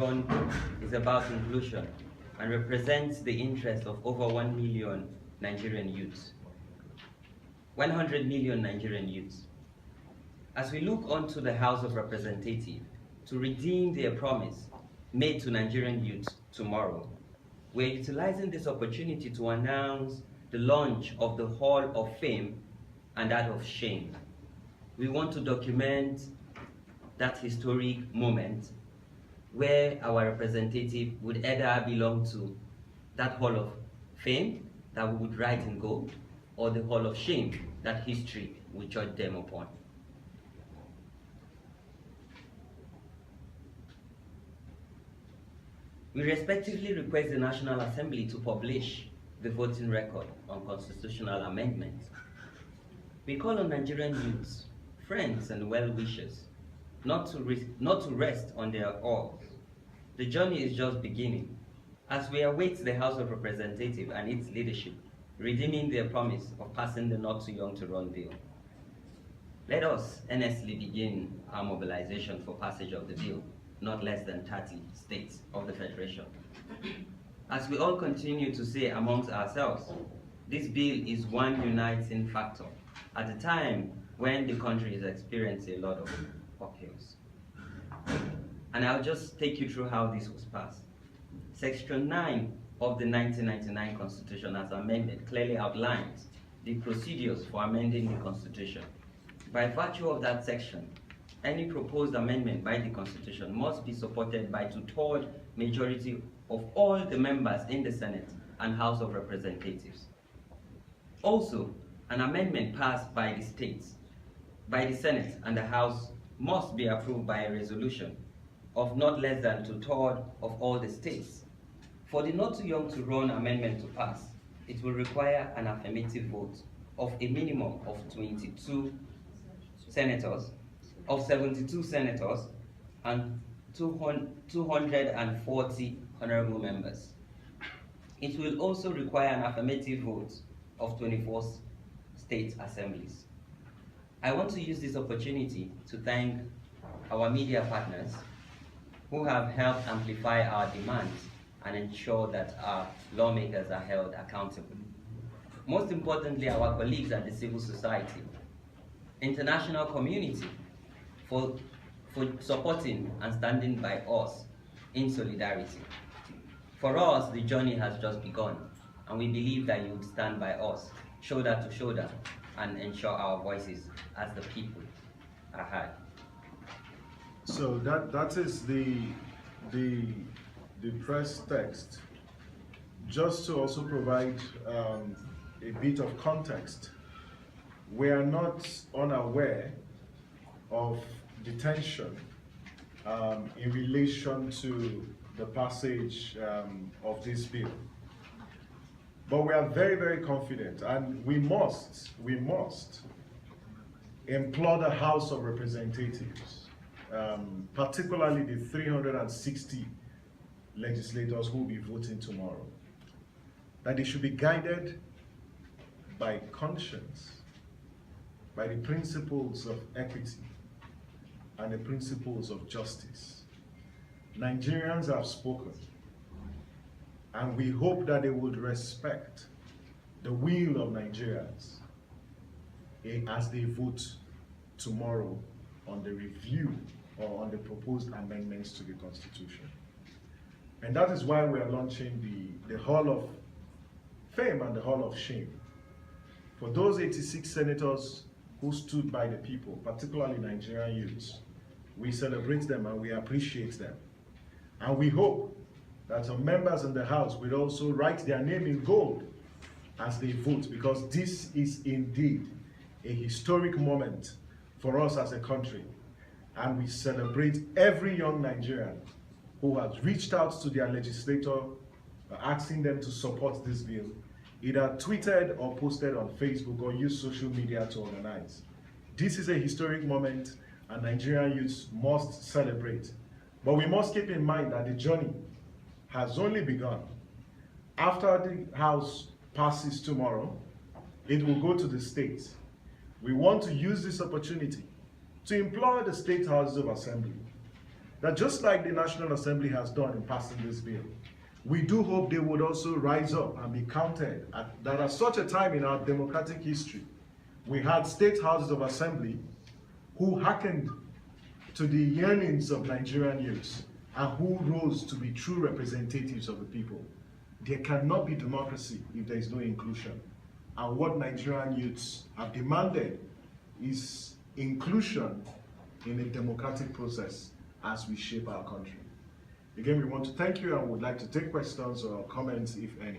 is about inclusion and represents the interest of over 1 million Nigerian youths. 100 million Nigerian youths. As we look onto the House of Representatives to redeem their promise made to Nigerian youths tomorrow, we're utilizing this opportunity to announce the launch of the Hall of Fame and that of Shame. We want to document that historic moment where our representative would either belong to that Hall of Fame that we would write in gold, or the Hall of Shame that history would judge them upon. We respectively request the National Assembly to publish the voting record on constitutional amendments. We call on Nigerian youths, friends and well-wishers not to rest on their oars. The journey is just beginning as we await the House of Representatives and its leadership redeeming their promise of passing the Not Too Young to Run bill. Let us earnestly begin our mobilization for passage of the bill, not less than 30 states of the Federation. As we all continue to say amongst ourselves, this bill is one uniting factor at a time when the country is experiencing a lot of upheavals. And I'll just take you through how this was passed. Section 9 of the 1999 Constitution as amended clearly outlines the procedures for amending the Constitution. By virtue of that section, any proposed amendment by the Constitution must be supported by 2/3 majority of all the members in the Senate and House of Representatives. Also, an amendment passed by the states, by the Senate and the House must be approved by a resolution of not less than 2/3 of all the states. For the Not Too Young to Run amendment to pass, it will require an affirmative vote of a minimum of 72 senators, of 72 senators, and 240 honorable members. It will also require an affirmative vote of 24 state assemblies. I want to use this opportunity to thank our media partners who have helped amplify our demands and ensure that our lawmakers are held accountable. Most importantly, our colleagues at the civil society, international community for supporting and standing by us in solidarity. For us, the journey has just begun, and we believe that you would stand by us, shoulder to shoulder, and ensure our voices as the people are heard. So that is the press text. Just to also provide a bit of context, we are not unaware of detention in relation to the passage of this bill. But we are very, very confident, and we must implore the House of Representatives, particularly the 360 legislators who will be voting tomorrow, that they should be guided by conscience, by the principles of equity and the principles of justice. Nigerians have spoken, and we hope that they would respect the will of Nigerians as they vote tomorrow on the review or on the proposed amendments to the Constitution. And that is why we are launching the Hall of Fame and the Hall of Shame. For those 86 senators who stood by the people, particularly Nigerian youths, we celebrate them and we appreciate them. And we hope that some members in the House will also write their name in gold as they vote, because this is indeed a historic moment for us as a country. And we celebrate every young Nigerian who has reached out to their legislator asking them to support this bill, either tweeted or posted on Facebook or used social media to organize. This is a historic moment and Nigerian youths must celebrate. But we must keep in mind that the journey has only begun. After the House passes tomorrow, it will go to the states. We want to use this opportunity to implore the state houses of assembly that just like the National Assembly has done in passing this bill, we do hope they would also rise up and be counted. That at such a time in our democratic history, we had state houses of assembly who hearkened to the yearnings of Nigerian youths and who rose to be true representatives of the people. There cannot be democracy if there is no inclusion. And what Nigerian youths have demanded is inclusion in a democratic process as we shape our country. Again, we want to thank you and would like to take questions or comments, if any.